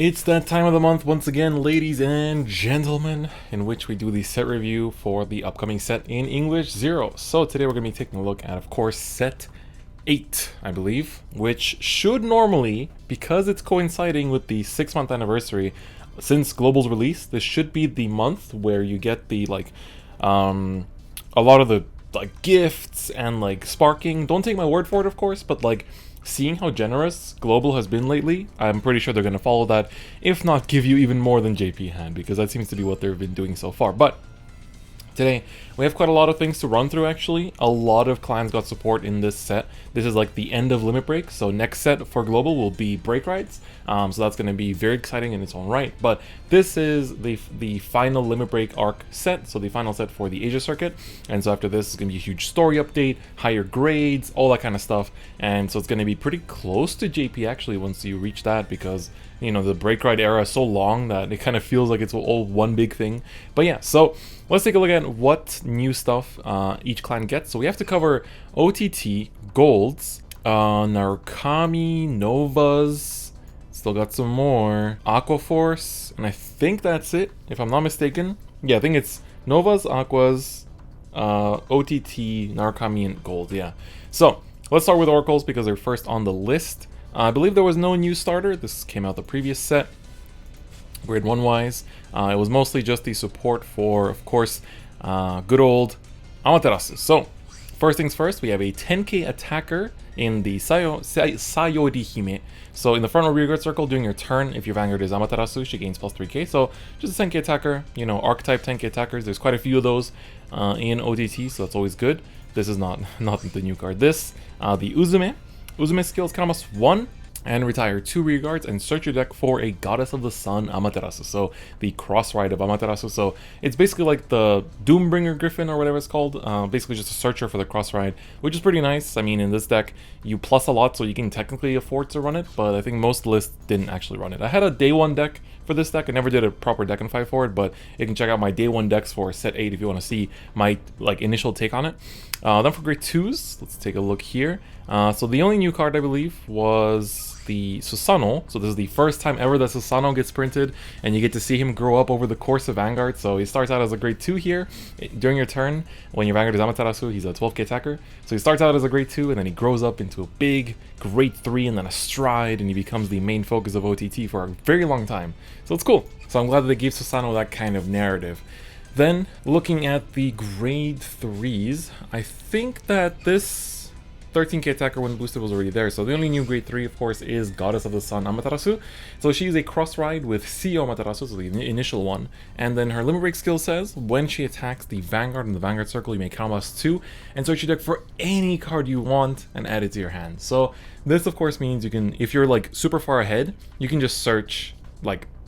It's that time of the month once again, ladies and gentlemen, in which we do the set review for the upcoming set in English Zero. So today we're going to be taking a look at, of course, set 8, I believe, which should normally, because it's coinciding with the 6-month anniversary since Global's release, this should be the month where you get the, a lot of the, gifts and, sparking. Don't take my word for it, of course, but, seeing how generous Global has been lately, I'm pretty sure they're going to follow that, if not give you even more than JP had, because that seems to be what they've been doing so far. But today, we have quite a lot of things to run through, actually. A lot of clans got support in this set. This is like the end of Limit Break, so next set for Global will be Break Rides. So that's going to be very exciting in its own right. But this is the final Limit Break arc set, so the final set for the Asia circuit. And so after this, it's going to be a huge story update, higher grades, all that kind of stuff. And so it's going to be pretty close to JP, actually, once you reach that, because you know, the Break Ride era is so long that it kind of feels like it's all one big thing. But yeah, so let's take a look at what new stuff each clan gets. So we have to cover OTT, Golds, Narukami, Novas, still got some more, Aquaphor, and I think that's it, if I'm not mistaken. Yeah, I think it's Novas, Aquas, OTT, Narukami, and Gold, yeah. So let's start with Oracles because they're first on the list. I believe there was no new starter. This came out the previous set, grade 1 wise. It was mostly just the support for, of course, good old Amaterasu. So, first things first, we have a 10k attacker in the Sayori Hime. So, in the front or rear guard circle during your turn, if your Vanguard is Amaterasu, she gains plus 3k. So, just a 10k attacker, you know, archetype 10k attackers. There's quite a few of those in OTT, so that's always good. This is not the new card. This, the Uzume. Uzume skills can almost 1 and retire 2 rear guards and search your deck for a Goddess of the Sun Amaterasu. So the cross ride of Amaterasu. So it's basically like the Doombringer Griffin or whatever it's called. Basically just a searcher for the cross ride, which is pretty nice. I mean, in this deck, you plus a lot, so you can technically afford to run it, but I think most lists didn't actually run it. I had a day 1 deck for this deck. I never did a proper deck and fight for it, but you can check out my day 1 decks for set 8 if you want to see my initial take on it. Then for grade 2s, let's take a look here. So the only new card, I believe, was the Susanoo. So this is the first time ever that Susanoo gets printed, and you get to see him grow up over the course of Vanguard. So he starts out as a grade 2 here. During your turn, when your Vanguard is Amaterasu, he's a 12k attacker. So he starts out as a grade 2, and then he grows up into a big grade 3, and then a stride, and he becomes the main focus of OTT for a very long time. So it's cool. So I'm glad that they gave Susanoo that kind of narrative. Then, looking at the grade 3s, I think that this 13k attacker when boosted was already there. So the only new grade 3, of course, is Goddess of the Sun Amaterasu. So she's a cross ride with CEO Amaterasu, so the initial one. And then her Limit Break skill says, when she attacks the Vanguard in the Vanguard circle, you may count +2 and search your deck for any card you want and add it to your hand. So this, of course, means you can, if you're super far ahead, you can just search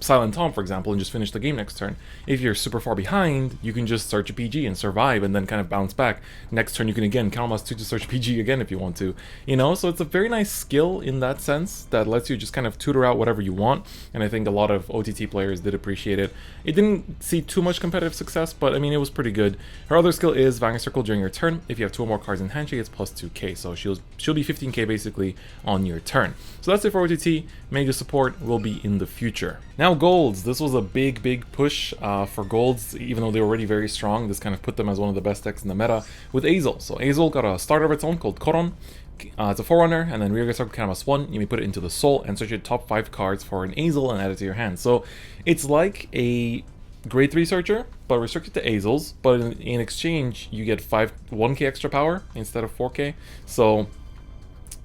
Silent Tom, for example, and just finish the game next turn. If you're super far behind, you can just search a PG and survive and then kind of bounce back. Next turn, you can again count +2 to search PG again if you want to. You know, so it's a very nice skill in that sense that lets you just kind of tutor out whatever you want. And I think a lot of OTT players did appreciate it. It didn't see too much competitive success, but I mean, it was pretty good. Her other skill is Vanguard Circle during your turn. If you have 2 or more cards in hand, she gets +2k. So she'll be 15k basically on your turn. So that's it for OTT. Major support will be in the future. Now Golds, this was a big push for Golds, even though they were already very strong. This kind of put them as one of the best decks in the meta with Azel. So Azel got a starter of its own called Koron. It's a Forerunner, and then rear guard circle count +1. You may put it into the Soul and search your top 5 cards for an Azel and add it to your hand. So it's like a grade 3 searcher, but restricted to Azels. But in exchange, you get 1k extra power instead of 4k. So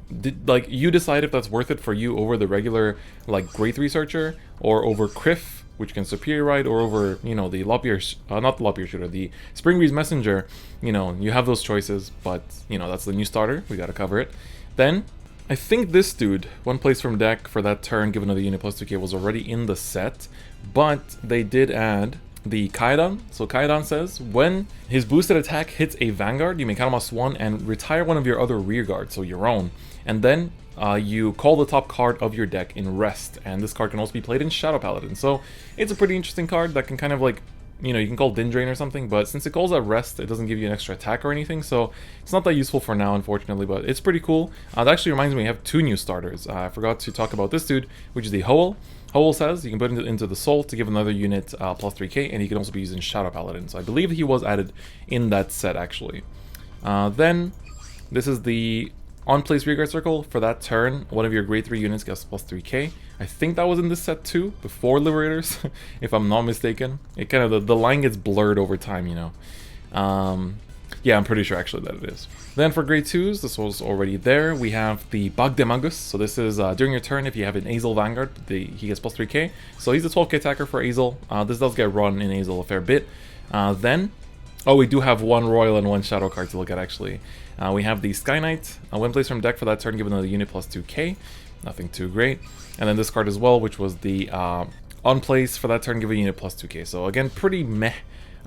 you decide if that's worth it for you over the regular grade 3 searcher, or over Criff, which can superior ride, or over, you know, the Lopier, not the Lopier shooter, the Spring Breeze Messenger. You know, you have those choices, but you know, that's the new starter, we gotta cover it. Then I think this dude, 1 place from deck for that turn, given another unit +2k, was already in the set, but they did add the Kaidan. So Kaidan says, when his boosted attack hits a Vanguard, you may count +1 and retire one of your other rear guards, so your own. And then you call the top card of your deck in Rest, and this card can also be played in Shadow Paladin. So it's a pretty interesting card that can kind of you know, you can call Din Drain or something, but since it calls at Rest, it doesn't give you an extra attack or anything, so it's not that useful for now, unfortunately, but it's pretty cool. That actually reminds me, we have 2 new starters. I forgot to talk about this dude, which is the Hoel. Hole says you can put it into the soul to give another unit plus 3k, and he can also be used in Shadow Paladin. So I believe he was added in that set actually. Then this is the on-place rearguard circle. For that turn, one of your grade 3 units gets plus 3k. I think that was in this set too, before Liberators, if I'm not mistaken. It kind of, the line gets blurred over time, you know. Yeah, I'm pretty sure actually that it is. Then for grade 2s, this was already there. We have the Bagdemagus. So this is during your turn, if you have an Azel Vanguard, he gets plus 3k. So he's a 12k attacker for Azel. This does get run in Azel a fair bit. Then, oh, we do have one Royal and one Shadow card to look at actually. We have the Sky Knight. When placed from deck for that turn, give another unit plus 2k. Nothing too great. And then this card as well, which was the on place for that turn, give a unit plus 2k. So again, pretty meh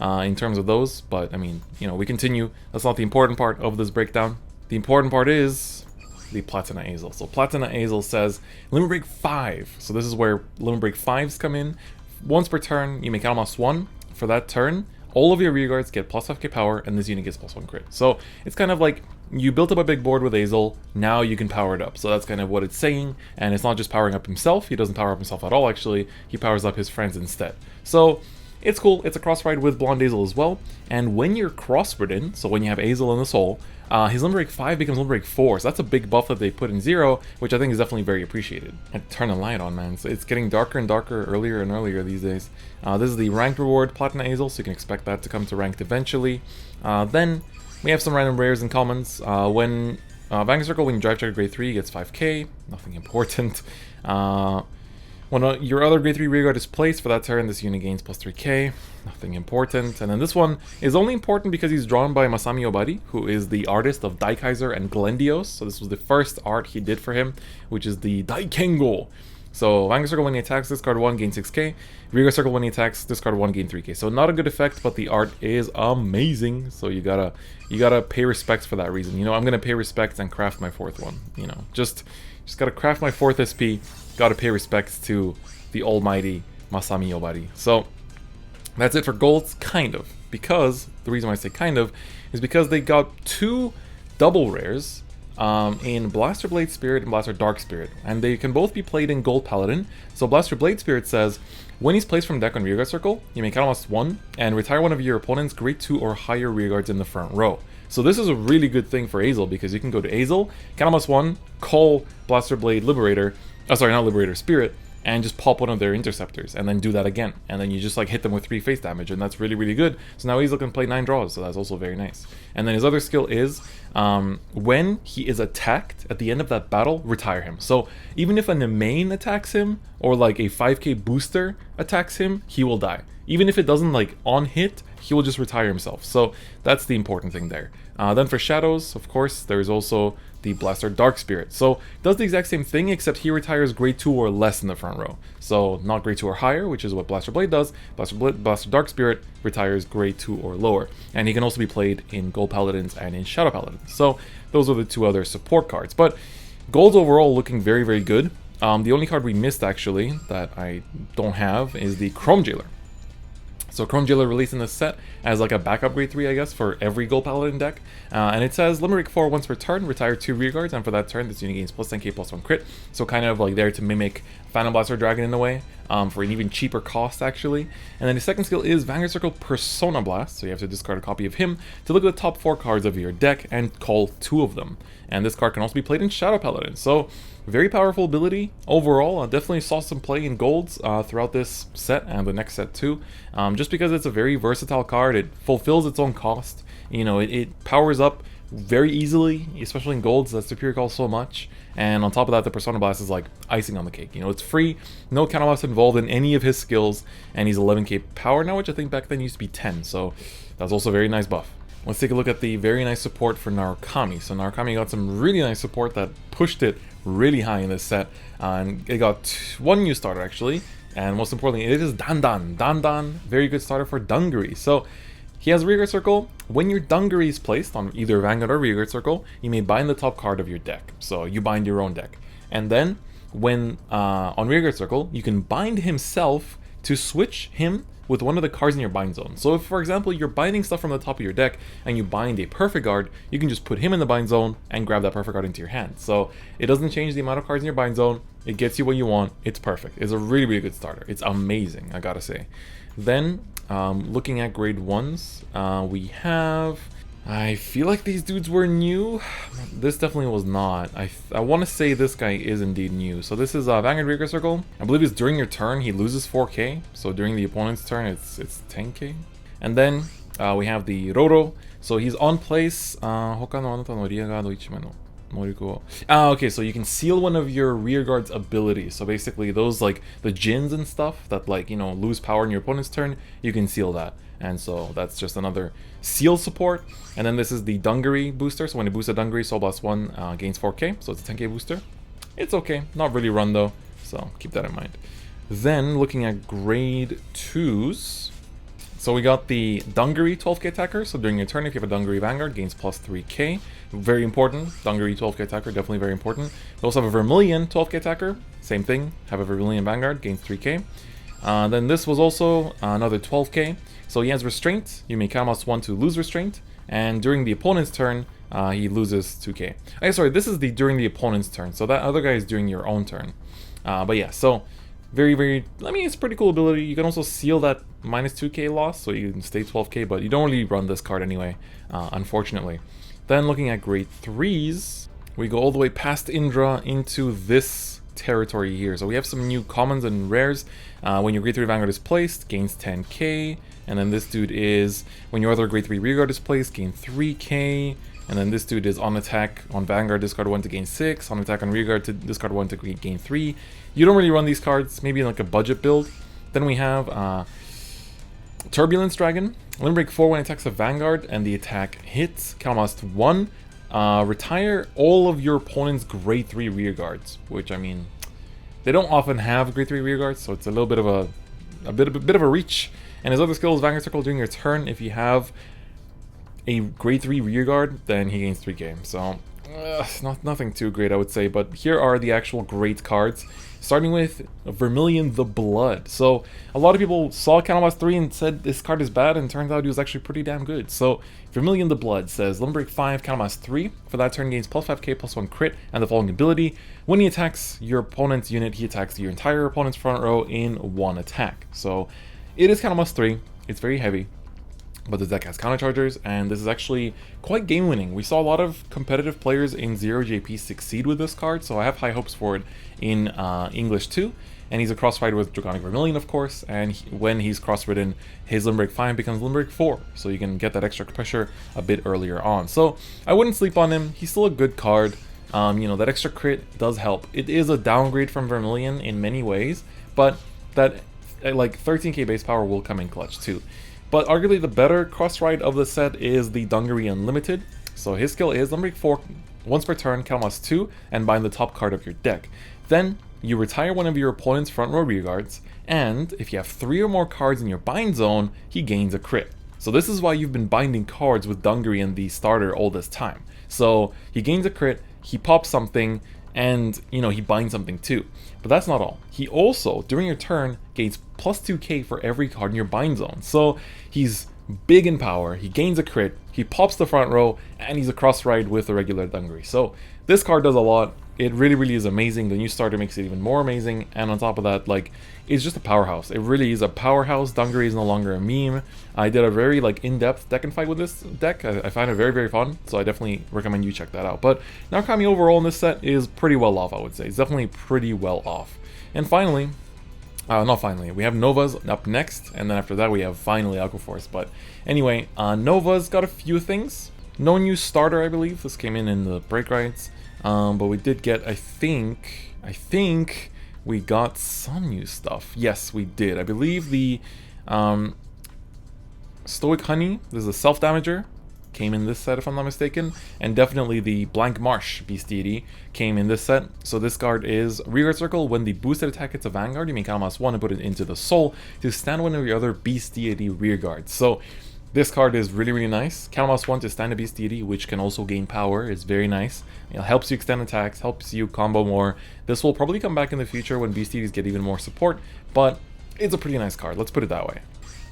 in terms of those. But I mean, you know, we continue. That's not the important part of this breakdown. The important part is the Platina Azel. So Platina Azel says Limit Break 5. So this is where Limit Break 5s come in. Once per turn, you make almost 1. For that turn, all of your rearguards get plus 5k power, and this unit gets plus 1 crit. So it's kind of like you built up a big board with Azel, now you can power it up. So that's kind of what it's saying, and it's not just powering up himself. He doesn't power up himself at all, actually. He powers up his friends instead. So it's cool. It's a cross-ride with Blonde Azel as well. And when you're crossbred, so when you have Azel in the soul, his Limit Break 5 becomes Limit Break 4. So that's a big buff that they put in 0, which I think is definitely very appreciated. And turn the light on, man. So it's getting darker and darker, earlier and earlier these days. This is the ranked reward, Platina Azel, so you can expect that to come to ranked eventually. Then we have some random rares and commons. When Vanguard Circle, when you drive check grade 3, he gets 5k. Nothing important. When your other grade 3 rearguard is placed for that turn, this unit gains plus 3k. Nothing important. And then this one is only important because he's drawn by Masami Obari, who is the artist of Daikaiser and Glendios. So this was the first art he did for him, which is the Daikengo. So Vanguard Circle, when he attacks, discard 1, gain 6k. Rearguard Circle, when he attacks, discard 1, gain 3k. So not a good effect, but the art is amazing. So you gotta pay respects for that reason. You know, I'm gonna pay respects and craft my 4th one. You know, just gotta craft my 4th SP. Gotta pay respects to the almighty Masami Obari. So that's it for golds, kind of. Because, the reason why I say kind of, is because they got 2 double rares in Blaster Blade Spirit and Blaster Dark Spirit. And they can both be played in Gold Paladin. So Blaster Blade Spirit says, when he's placed from deck on Rearguard Circle, you make almost 1, and retire one of your opponent's grade 2 or higher rearguards in the front row. So this is a really good thing for Azel, because you can go to Azel, count almost 1, call Blaster Blade Liberator, sorry, not Liberator, Spirit, and just pop one of their interceptors, and then do that again. And then you just like hit them with 3 face damage, and that's really, really good. So now Azel can play 9 draws, so that's also very nice. And then his other skill is, when he is attacked, at the end of that battle, retire him. So even if a Nemain attacks him, or like a 5k booster attacks him, he will die. Even if it doesn't like on hit, he will just retire himself. So that's the important thing there. Then for shadows, of course, there's also the Blaster Dark Spirit. So it does the exact same thing, except he retires grade 2 or less in the front row. So not grade 2 or higher, which is what Blaster Blade does. Blaster Dark Spirit retires grade 2 or lower. And he can also be played in Gold Paladins and in Shadow Paladins. So those are the 2 other support cards. But Gold's overall looking very, very good. The only card we missed, actually, that I don't have, is the Chrome Jailer. So Chrome Jailer released in this set as like a backup grade 3, I guess, for every Gold Paladin deck. And it says, Limit Break 4 once per turn, retire 2 rearguards, and for that turn, this unit gains plus 10k plus 1 crit. So kind of like there to mimic Phantom Blaster Dragon in a way, for an even cheaper cost, actually. And then the second skill is Vanguard Circle Persona Blast, so you have to discard a copy of him to look at the top 4 cards of your deck and call 2 of them. And this card can also be played in Shadow Paladin. So very powerful ability overall. I definitely saw some play in golds throughout this set and the next set too. Just because it's a very versatile card, it fulfills its own cost. You know, it powers up very easily, especially in golds. That's superior call so much. And on top of that, the Persona Blast is like icing on the cake. You know, it's free, no counter blast involved in any of his skills, and he's 11k power now, which I think back then used to be 10. So that's also a very nice buff. Let's take a look at the very nice support for Narukami. So Narukami got some really nice support that pushed it really high in this set. And it got 1 new starter, actually. And most importantly, it is Dandan. Dandan, very good starter for Dungary. So he has Rearguard Circle. When your Dungary is placed on either Vanguard or Rearguard Circle, you may bind the top card of your deck. So you bind your own deck. And then, when on Rearguard Circle, you can bind himself to switch him with one of the cards in your bind zone. So if, for example, you're binding stuff from the top of your deck and you bind a perfect guard, you can just put him in the bind zone and grab that perfect guard into your hand. So it doesn't change the amount of cards in your bind zone. It gets you what you want. It's perfect. It's a really, really good starter. It's amazing, I gotta say. Then, looking at grade 1s, we have... I feel like these dudes were new. This definitely was not. I want to say this guy is indeed new. So this is Vanguard Rearguard Circle. I believe it's during your turn, he loses 4k. So during the opponent's turn, it's 10k. And then we have the Roro. So he's on place. Okay, so you can seal one of your rear guard's abilities. So basically those like the Jins and stuff that like, you know, lose power in your opponent's turn, you can seal that. And so that's just another seal support. And then this is the Dungaree booster. So when you boost a Dungaree, Soul Blast 1 gains 4k. So it's a 10k booster. It's okay. Not really run though. So keep that in mind. Then looking at grade 2s. So we got the Dungaree 12k attacker. So during your turn, if you have a Dungaree Vanguard, gains plus 3k. Very important. Dungaree 12k attacker, definitely very important. We also have a Vermilion 12k attacker. Same thing. Have a Vermilion Vanguard, gains 3k. Then this was also another 12k. So he has Restraint. You may cost 1 to lose Restraint. And during the opponent's turn, he loses 2k. Sorry, this is the during the opponent's turn. So that other guy is during your own turn. But yeah, so very, very... I mean, it's a pretty cool ability. You can also seal that minus 2k loss, so you can stay 12k, but you don't really run this card anyway, unfortunately. Then looking at grade 3s, we go all the way past Indra into this territory here. So we have some new commons and rares. When your grade 3 Vanguard is placed, gains 10k. And then this dude is, when your other grade 3 Rearguard is placed, gain 3k. And then this dude is on attack on Vanguard, discard 1 to gain 6. On attack on Rearguard, to discard 1 to gain 3. You don't really run these cards, maybe in like a budget build. Then we have Turbulence Dragon. Limerick 4 when it attacks a Vanguard and the attack hits. Cost 1. Retire all of your opponent's grade 3 Rearguards, which I mean, they don't often have grade 3 Rearguards, so it's a little bit of a bit of a reach. And his other skill is Vanguard Circle during your turn. If you have a grade 3 Rearguard, then he gains 3k. So, nothing too great, I would say. But here are the actual great cards. Starting with Vermilion the Blood. So, a lot of people saw Candlemas 3 and said this card is bad, and turned out he was actually pretty damn good. So, Vermilion the Blood says, Limerick 5, Candlemas 3. For that turn, gains plus 5k, plus 1 crit, and the following ability. When he attacks your opponent's unit, he attacks your entire opponent's front row in one attack. So, it is Candlemas 3. It's very heavy. But the deck has counterchargers, and this is actually quite game-winning. We saw a lot of competitive players in 0JP succeed with this card, so I have high hopes for it in English too. And he's a cross-fighter with Draconic Vermilion, of course, and when he's cross-ridden, his Limerick 5 becomes Limerick 4, so you can get that extra pressure a bit earlier on. So I wouldn't sleep on him. He's still a good card. You know, that extra crit does help. It is a downgrade from Vermilion in many ways, but that like 13k base power will come in clutch too. But arguably the better cross-ride of the set is the Dungaree Unlimited. So his skill is Limerick 4 once per turn, Candlemas 2, and bind the top card of your deck. Then you retire one of your opponent's front row rearguards, and if you have 3 or more cards in your bind zone, he gains a crit. So this is why you've been binding cards with Dungaree and the starter all this time. So he gains a crit, he pops something, and you know, he binds something too. But that's not all. He also, during your turn, gains plus 2k for every card in your bind zone. So he's big in power, he gains a crit, he pops the front row, and he's a cross ride with a regular Dungaree. So this card does a lot. It really, really is amazing. The new starter makes it even more amazing, and on top of that, like, it's just a powerhouse. It really is a powerhouse. Dungaree is no longer a meme. I did a very like in-depth deck and fight with this deck. I find it very, very fun, so I definitely recommend you check that out. But Narukami overall in this set is pretty well off, I would say. It's definitely pretty well off. And finally, not finally, we have Nova's up next, and then after that we have finally Aquaphor. But anyway, Nova's got a few things. No new starter, I believe. This came in the break rights. But we did get, I think we got some new stuff. Yes, we did. I believe the Stoic Honey, this is a self-damager, came in this set if I'm not mistaken. And definitely the Blank Marsh Beast Deity came in this set. So this card is Rearguard Circle. When the boosted attack hits a Vanguard, you may Candlemas 1 and put it into the soul to stand one of your other Beast Deity rearguards. So this card is really, really nice. Candlemas 1 to stand a Beast Deity, which can also gain power, is very nice. It helps you extend attacks, helps you combo more. This will probably come back in the future when Beast Deities get even more support, but it's a pretty nice card, let's put it that way.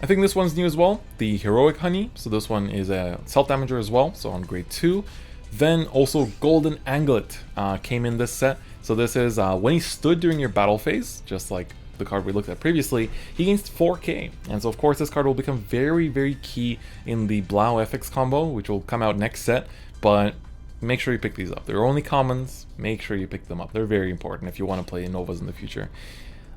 I think this one's new as well, the Heroic Honey. So this one is a self-damager as well, so on grade 2. Then also Golden Anglet came in this set. So this is when he stood during your battle phase, just like the card we looked at previously, he gains 4k. And so of course this card will become very, very key in the Blau FX combo, which will come out next set. But make sure you pick these up. They're only commons, make sure you pick them up. They're very important if you want to play Novas in the future.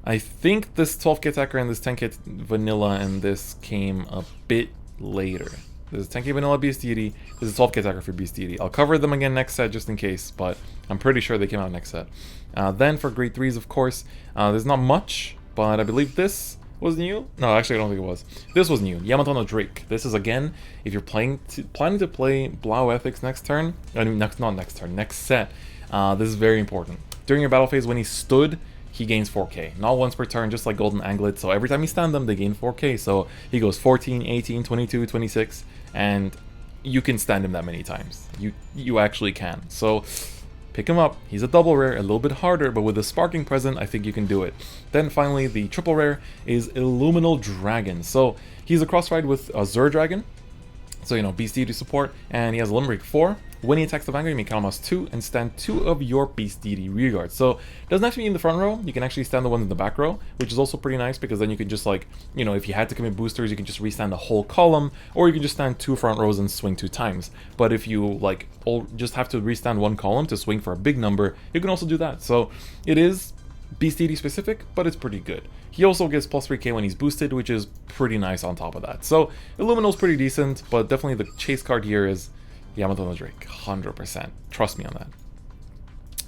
I think this 12k attacker and this 10k vanilla and this came a bit later. This is 10k vanilla Beast Deity, this is 12k attacker for Beast Deity. I'll cover them again next set just in case, but I'm pretty sure they came out next set. Then for grade 3s, of course, there's not much, but I believe this was new. No, actually I don't think it was. This was new, Yamato no Drake. This is again, if you're planning to play Blau Ethics next turn, I mean not next turn, next set, this is very important. During your battle phase when he stood, he gains 4k, not once per turn, just like Golden Anglet. So every time you stand them, they gain 4k. So he goes 14, 18, 22, 26, and you can stand him that many times. You actually can. So pick him up. He's a double rare, a little bit harder, but with the Sparking Present, I think you can do it. Then finally, the triple rare is Illuminal Dragon. So he's a cross ride with Azure Dragon. So, you know, Beast Deity support, and he has a Limerick 4. When he attacks the Vanguard, you may count him as 2 and stand 2 of your Beast Deity rearguards. So, it doesn't have to be in the front row, you can actually stand the ones in the back row, which is also pretty nice because then you can just like, you know, if you had to commit boosters, you can just restand the whole column, or you can just stand 2 front rows and swing 2 times. But if you like just have to restand 1 column to swing for a big number, you can also do that. So, it is Beast Deity specific, but it's pretty good. He also gets plus 3k when he's boosted, which is pretty nice on top of that. So Illuminal's pretty decent, but definitely the chase card here is Yamato no Drake, 100%. Trust me on that.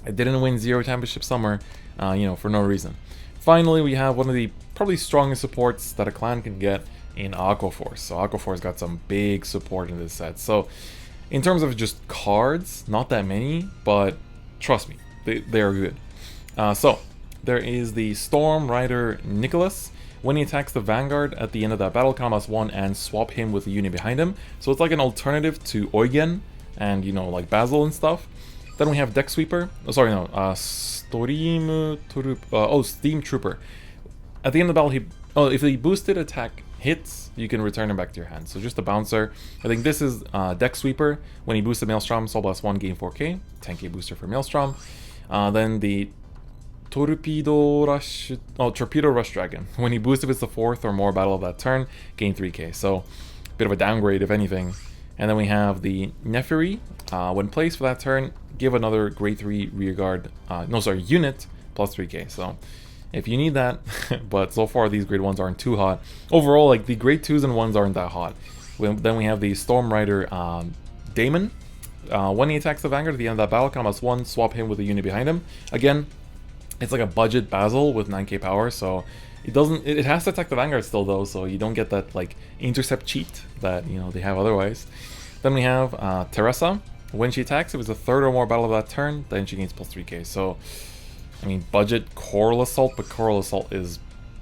I didn't win 0 Championship Summer, you know, for no reason. Finally, we have one of the probably strongest supports that a clan can get in Aquaphor. So Aquaphor's got some big support in this set. So in terms of just cards, not that many, but trust me, they are good. So there is the Storm Rider Nicholas. When he attacks the Vanguard at the end of that battle, count as 1 and swap him with the unit behind him. So it's like an alternative to Eugen and, you know, like Basil and stuff. Then we have Deck Sweeper. Oh, sorry, no. Steam Trooper. At the end of the battle, if the boosted attack hits, you can return him back to your hand. So just a bouncer. I think this is Deck Sweeper. When he boosted Maelstrom, Soul Blast 1, gain 4k. 10k booster for Maelstrom. Then the Torpedo Rush Dragon. When he boosts if it's the 4th or more battle of that turn, gain 3k. So, bit of a downgrade if anything. And then we have the Nephiri. When placed for that turn, give another grade 3 rearguard, unit plus 3k. So, if you need that, but so far these grade 1s aren't too hot. Overall, like the grade 2s and 1s aren't that hot. Then we have the Storm Rider Daemon. When he attacks the Vanguard at the end of that battle, count as 1, swap him with a unit behind him. Again, it's like a budget Basil with 9k power, so it has to attack the Vanguard still though, so you don't get that like intercept cheat that, you know, they have otherwise. Then we have Teresa. When she attacks, if it's a 3rd or more battle of that turn, then she gains plus 3k. So, I mean, budget Coral Assault, but Coral Assault is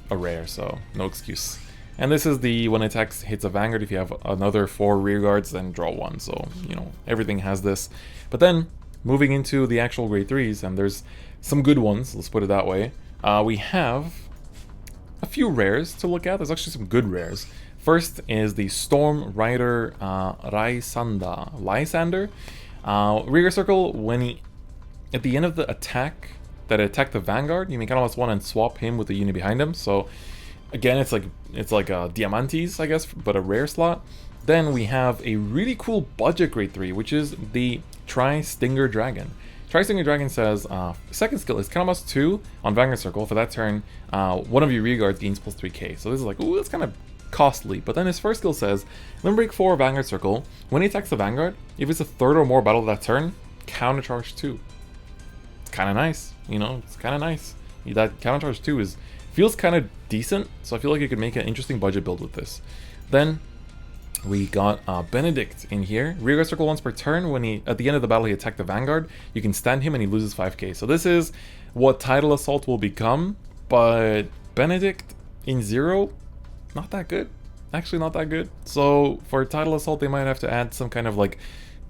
a rare, so no excuse. And this is the when it attacks hits a Vanguard, if you have another 4 rearguards, then draw 1. So, you know, everything has this. But then, moving into the actual grade 3s, and there's some good ones, let's put it that way. We have a few rares to look at. There's actually some good rares. First is the Storm Rider Lysander. Rear Circle, when he, at the end of the attack that attacked the Vanguard, you may count on +1 and swap him with the unit behind him. So again, it's like Diamantes, I guess, but a rare slot. Then we have a really cool budget grade 3, which is the Tri-Stinger Dragon. Tri-Stinger Dragon says, second skill is count +2 on Vanguard Circle. For that turn, one of your rearguards gains plus 3k. So this is like, ooh, that's kind of costly. But then his first skill says, Limerick 4 Vanguard Circle. When he attacks the Vanguard, if it's a 3rd or more battle of that turn, countercharge 2. It's kind of nice, you know, it's kind of nice. That countercharge 2 feels kind of decent, so I feel like you could make an interesting budget build with this. Then we got Benedict in here. Rearguard Circle once per turn. When at the end of the battle he attacked the Vanguard, you can stand him and he loses 5k. So this is what Tidal Assault will become, but Benedict in 0, not that good. Actually not that good. So for Tidal Assault they might have to add some kind of like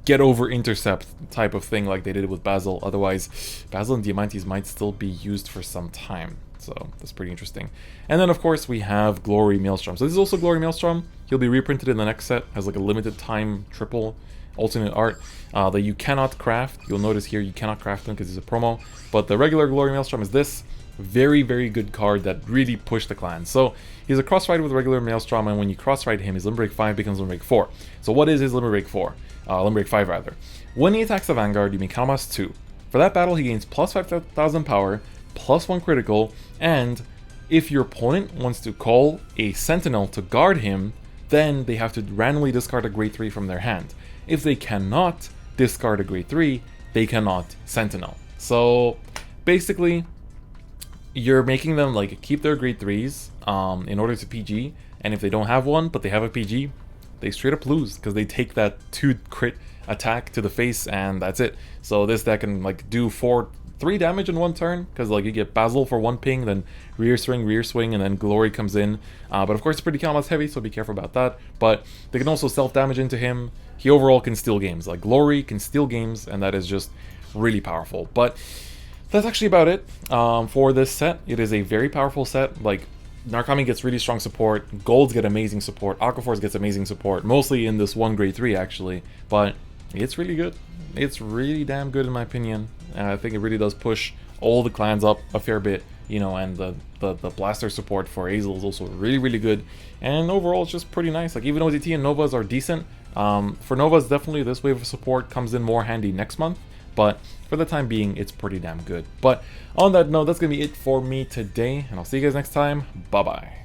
get over intercept type of thing like they did with Basil. Otherwise, Basil and Diamantes might still be used for some time. So that's pretty interesting. And then of course we have Glory Maelstrom. So this is also Glory Maelstrom. He'll be reprinted in the next set as like a limited time triple alternate art that you cannot craft. You'll notice here you cannot craft them because it's a promo. But the regular Glory Maelstrom is this. Very, very good card that really pushed the clan. So he's a cross ride with regular Maelstrom, and when you cross ride him, his Limit Break 5 becomes Limit Break 4. So what is his Limit Break 4? Limit Break 5 rather. When he attacks the Vanguard, you may count him as 2. For that battle, he gains plus 5,000 power, plus 1 critical, and if your opponent wants to call a Sentinel to guard him, then they have to randomly discard a grade 3 from their hand. If they cannot discard a grade 3, they cannot Sentinel. So basically, you're making them like keep their grade 3s in order to PG, and if they don't have one but they have a PG, they straight up lose because they take that 2 crit attack to the face and that's it. So this deck can like do 3 damage in 1 turn because like you get Basil for 1 ping, then rear swing, and then Glory comes in. But of course it's pretty Kalamas heavy, so be careful about that. But they can also self damage into him. He overall can steal games. Like Glory can steal games, and that is just really powerful. But that's actually about it for this set. It is a very powerful set. Like, Narcomi gets really strong support, Golds get amazing support, Aquaphors gets amazing support, mostly in this one grade 3 actually, but it's really good. It's really damn good in my opinion, and I think it really does push all the clans up a fair bit, you know, and the blaster support for Azel is also really, really good, and overall it's just pretty nice. Like, even ODT and Novas are decent. For Novas, definitely this wave of support comes in more handy next month, but for the time being, it's pretty damn good. But on that note, that's going to be it for me today, and I'll see you guys next time. Bye-bye.